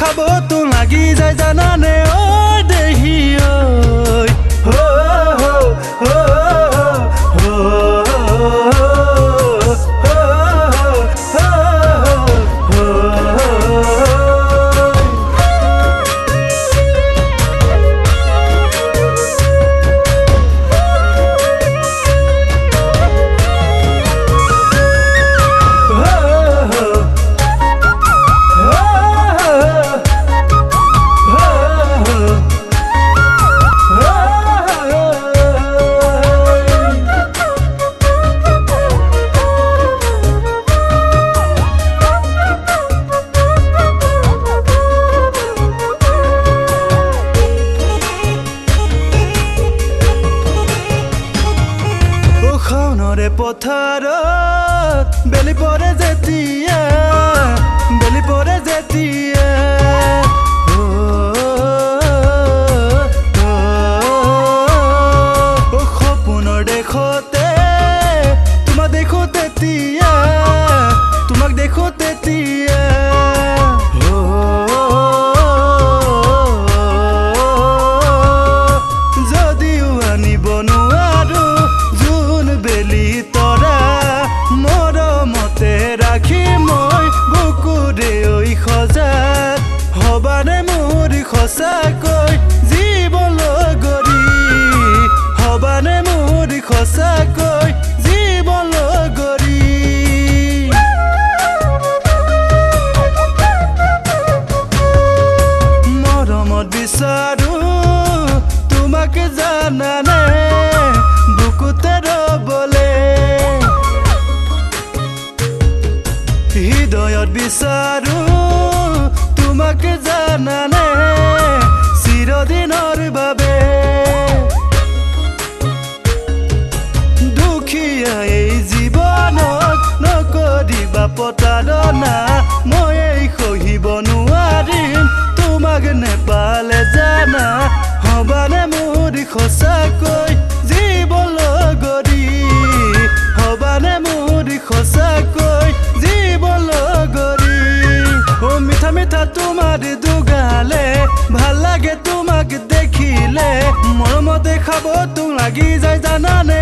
দেখাব তো লাগি যায় জানানে ও দেহি ওই হো হো হো হো পথাৰত বেলি পৰে যেতিয়া সপোনৰ দেশতে তোমাক দেখো তেতিয়া যদিও আনিব নোৱাৰো জোন বেলি ৰাখি মই বুকুৰে ঐ সজাত হবানে মোৰ সঁচাকৈ জীৱন লগৰী হবানে মোৰ সঁচাকৈ জীৱন লগৰী মৰমত বিচাৰো তোমাক জানানে বুকুতে ৰবলে হৃদয়ত বিচাৰো তোমাক জানানে চিৰদিনৰ বাবে দুখীয়া এই জীৱনত নকৰিবা প্ৰতাৰণা মই এই সহিব নোৱাৰিম তোমাক নেপালে জানা হবানে মোৰ সঁচাকৈ জীৱন লগৰী হবানে মোৰ সঁচাকৈ মিঠা মিঠা তোমাৰ দুগালে ভাল লাগে তোমাক দেখিলে মৰমত দেখাব তো লাগি যায় জানানে